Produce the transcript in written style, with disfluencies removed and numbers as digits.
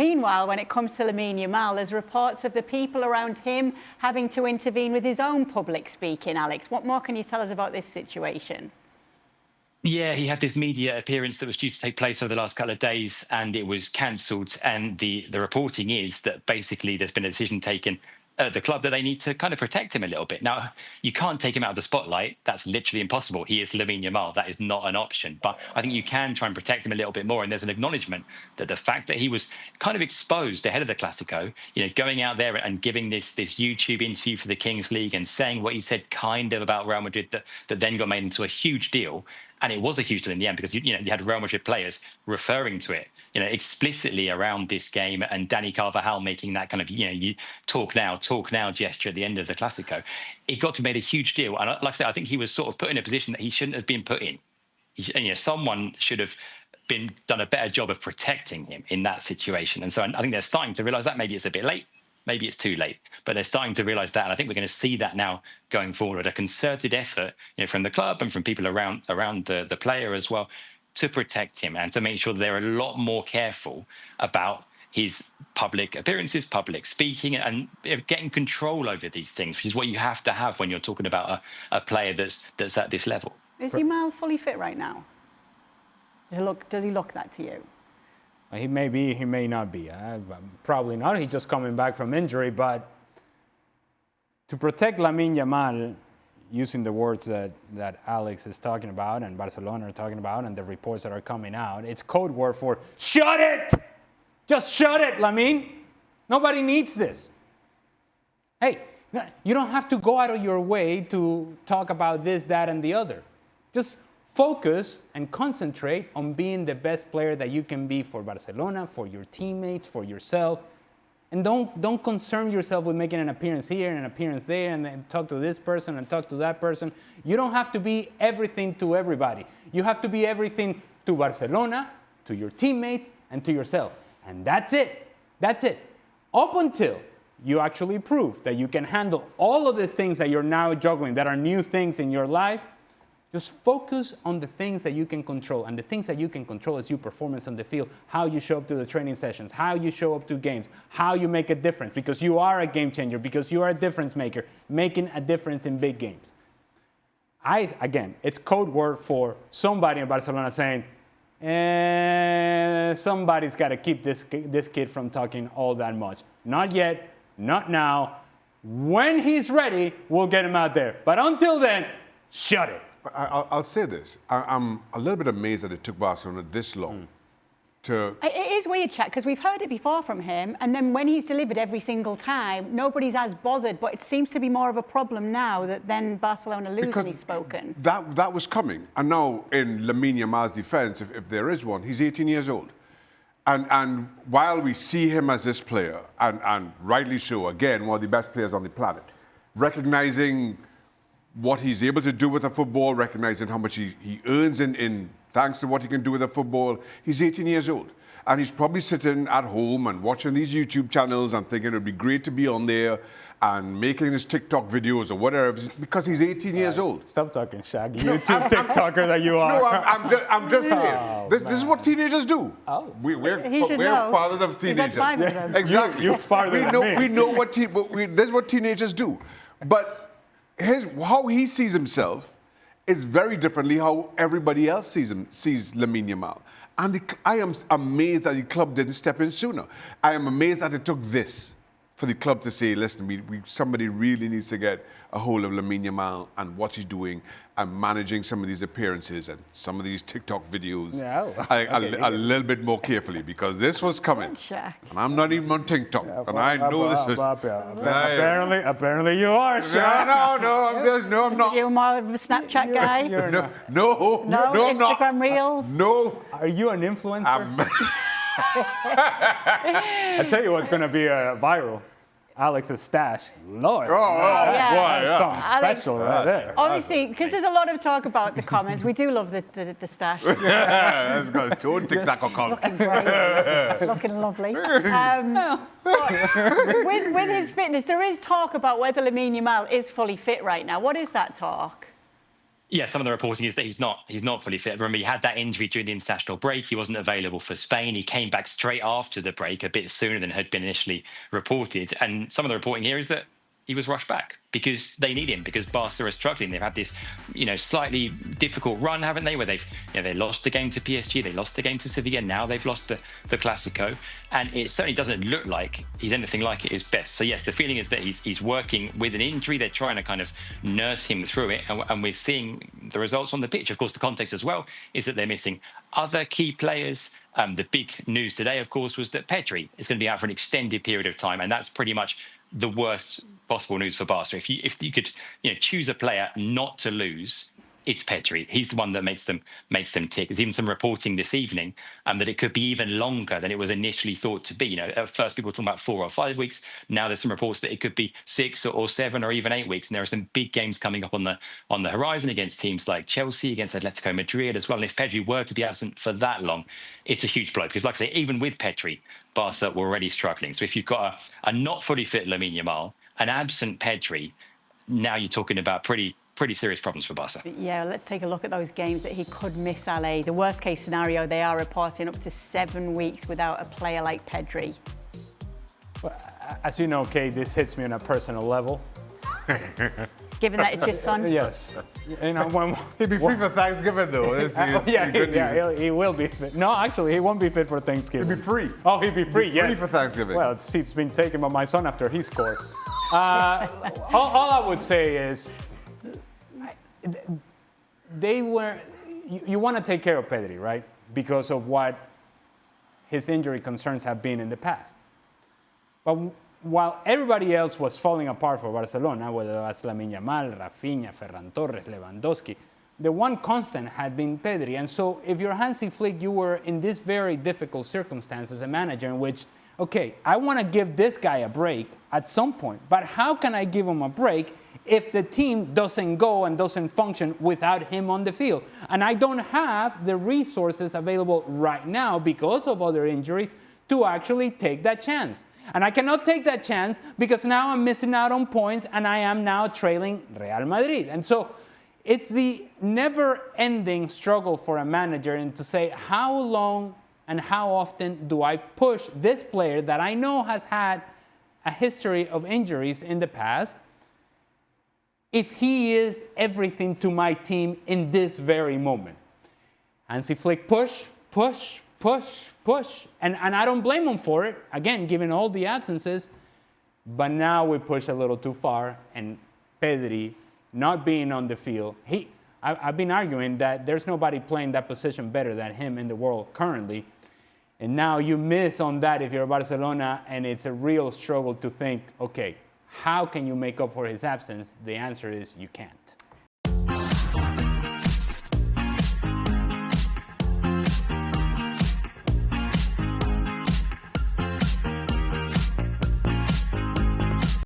meanwhile, when it comes to Lamine Yamal, there's reports of the people around him having to intervene with his own public speaking. Alex, what more can you tell us about this situation? Yeah, he had this media appearance that was due to take place over the last couple of days, and it was cancelled. And the reporting is that basically there's been a decision taken at the club that they need to kind of protect him a little bit. Now, you can't take him out of the spotlight. That's literally impossible. He is Lamine Yamal. That is not an option. But I think you can try and protect him a little bit more. And there's an acknowledgement that the fact that he was kind of exposed ahead of the Clasico, going out there and giving this YouTube interview for the Kings League and saying what he said kind of about Real Madrid that then got made into a huge deal. And it was a huge deal in the end because you had Real Madrid players referring to it, explicitly around this game, and Dani Carvajal making that kind of you talk now gesture at the end of the Clasico. It got to be made a huge deal, and like I said, I think he was sort of put in a position that he shouldn't have been put in. Someone should have done a better job of protecting him in that situation. And so I think they're starting to realise that maybe it's a bit late. Maybe it's too late, but they're starting to realise that, and I think we're going to see that now going forward. A concerted effort, from the club and from people around the player as well, to protect him and to make sure that they're a lot more careful about his public appearances, public speaking, and getting control over these things, which is what you have to have when you're talking about a player that's at this level. Is Yamal fully fit right now? Does he look that to you? He may be, he may not be. Probably not. He's just coming back from injury. But to protect Lamine Yamal, using the words that Alex is talking about and Barcelona are talking about and the reports that are coming out, it's code word for shut it! Just shut it, Lamine. Nobody needs this. Hey, you don't have to go out of your way to talk about this, that, and the other. Just focus and concentrate on being the best player that you can be for Barcelona, for your teammates, for yourself. And don't concern yourself with making an appearance here and an appearance there and then talk to this person and talk to that person. You don't have to be everything to everybody. You have to be everything to Barcelona, to your teammates, and to yourself. And that's it. That's it. Up until you actually prove that you can handle all of these things that you're now juggling, that are new things in your life. Just focus on the things that you can control. And the things that you can control is your performance on the field, how you show up to the training sessions, how you show up to games, how you make a difference, because you are a game changer, because you are a difference maker, making a difference in big games. Again, it's code word for somebody in Barcelona saying, somebody's got to keep this kid from talking all that much. Not yet, not now. When he's ready, we'll get him out there. But until then, shut it. I'll say this. I'm a little bit amazed that it took Barcelona this long to... It is weird, Chet, because we've heard it before from him, and then when he's delivered every single time, nobody's as bothered, but it seems to be more of a problem now that then Barcelona lose and he's spoken. That was coming. And now, in Lamine Yamal's defence, if there is one, he's 18 years old. And while we see him as this player, and rightly so, again, one of the best players on the planet, recognising what he's able to do with the football, recognizing how much he earns in thanks to what he can do with the football. He's 18 years old. And he's probably sitting at home and watching these YouTube channels and thinking it would be great to be on there and making his TikTok videos or whatever, because he's 18 years old. Stop talking, Shaggy. YouTube TikToker that you are. No, I'm just saying. This is what teenagers do. Oh. We're fathers of teenagers. Yeah. Exactly. You're farther than me. We know what this is what teenagers do. But how he sees himself is very differently how everybody else sees Lamine Yamal. And I am amazed that the club didn't step in sooner. I am amazed that it took this for the club to say, listen, somebody really needs to get a hold of Lamine Yamal and what he's doing and managing some of these appearances and some of these TikTok videos a little bit more carefully, because this was coming. And I'm not even on TikTok. And I know this is... Apparently you are, Shaq. No, I'm not. You're more of a Snapchat guy? No, I'm not. Instagram Reels? No. Are you an influencer? I tell you what's going to be viral. Alex's stash. Lord. Something special right there. Obviously, because there's a lot of talk about the comments. We do love the stash. Yeah, that's got his own TikTok account. Looking lovely. With his fitness, there is talk about whether Lamine Yamal is fully fit right now. What is that talk? Yeah, some of the reporting is that he's not fully fit. Remember, he had that injury during the international break. He wasn't available for Spain. He came back straight after the break, a bit sooner than had been initially reported. And some of the reporting here is that he was rushed back because they need him, because Barca are struggling. They've had this, slightly difficult run, haven't they? Where they lost the game to PSG, they lost the game to Sevilla, now they've lost the Clásico, and it certainly doesn't look like he's anything like at his best. So yes, the feeling is that he's working with an injury. They're trying to kind of nurse him through it, and we're seeing the results on the pitch. Of course, the context as well is that they're missing other key players. The big news today, of course, was that Pedri is going to be out for an extended period of time, and that's pretty much the worst possible news for Barca. If you could choose a player not to lose, it's Pedri. He's the one that makes them tick. There's even some reporting this evening that it could be even longer than it was initially thought to be. At first people were talking about 4 or 5 weeks. Now there's some reports that it could be 6 or 7 or even 8 weeks. And there are some big games coming up on the horizon against teams like Chelsea, against Atletico Madrid as well. And if Pedri were to be absent for that long, it's a huge blow, because like I say, even with Pedri, Barca were already struggling. So if you've got a not fully fit Lamine Yamal, an absent Pedri, now you're talking about pretty serious problems for Barca. Yeah, let's take a look at those games that he could miss, Ale. The worst case scenario, they are reporting up to 7 weeks without a player like Pedri. Well, as you know, Kate, this hits me on a personal level. Given that it's your son? Yes. He'll be free for Thanksgiving, though. He will be fit. No, actually, he won't be fit for Thanksgiving. He'll be free. Oh, he'll be free, yes. Free for Thanksgiving. Well, the seat's been taken by my son after he scored. All I would say is, you want to take care of Pedri, right? Because of what his injury concerns have been in the past. But while everybody else was falling apart for Barcelona, whether it was Lamine Yamal, Rafinha, Ferran Torres, Lewandowski, the one constant had been Pedri. And so if you're Hansi Flick, you were in this very difficult circumstance as a manager in which, okay, I want to give this guy a break at some point, but how can I give him a break if the team doesn't go and doesn't function without him on the field? And I don't have the resources available right now because of other injuries to actually take that chance. And I cannot take that chance because now I'm missing out on points and I am now trailing Real Madrid. And so it's the never-ending struggle for a manager and to say, how long and how often do I push this player that I know has had a history of injuries in the past, if he is everything to my team in this very moment? Hansi Flick push. And I don't blame him for it, again, given all the absences. But now we push a little too far, and Pedri not being on the field. I've been arguing that there's nobody playing that position better than him in the world currently. And now you miss on that if you're Barcelona, and it's a real struggle to think, okay, how can you make up for his absence? The answer is you can't.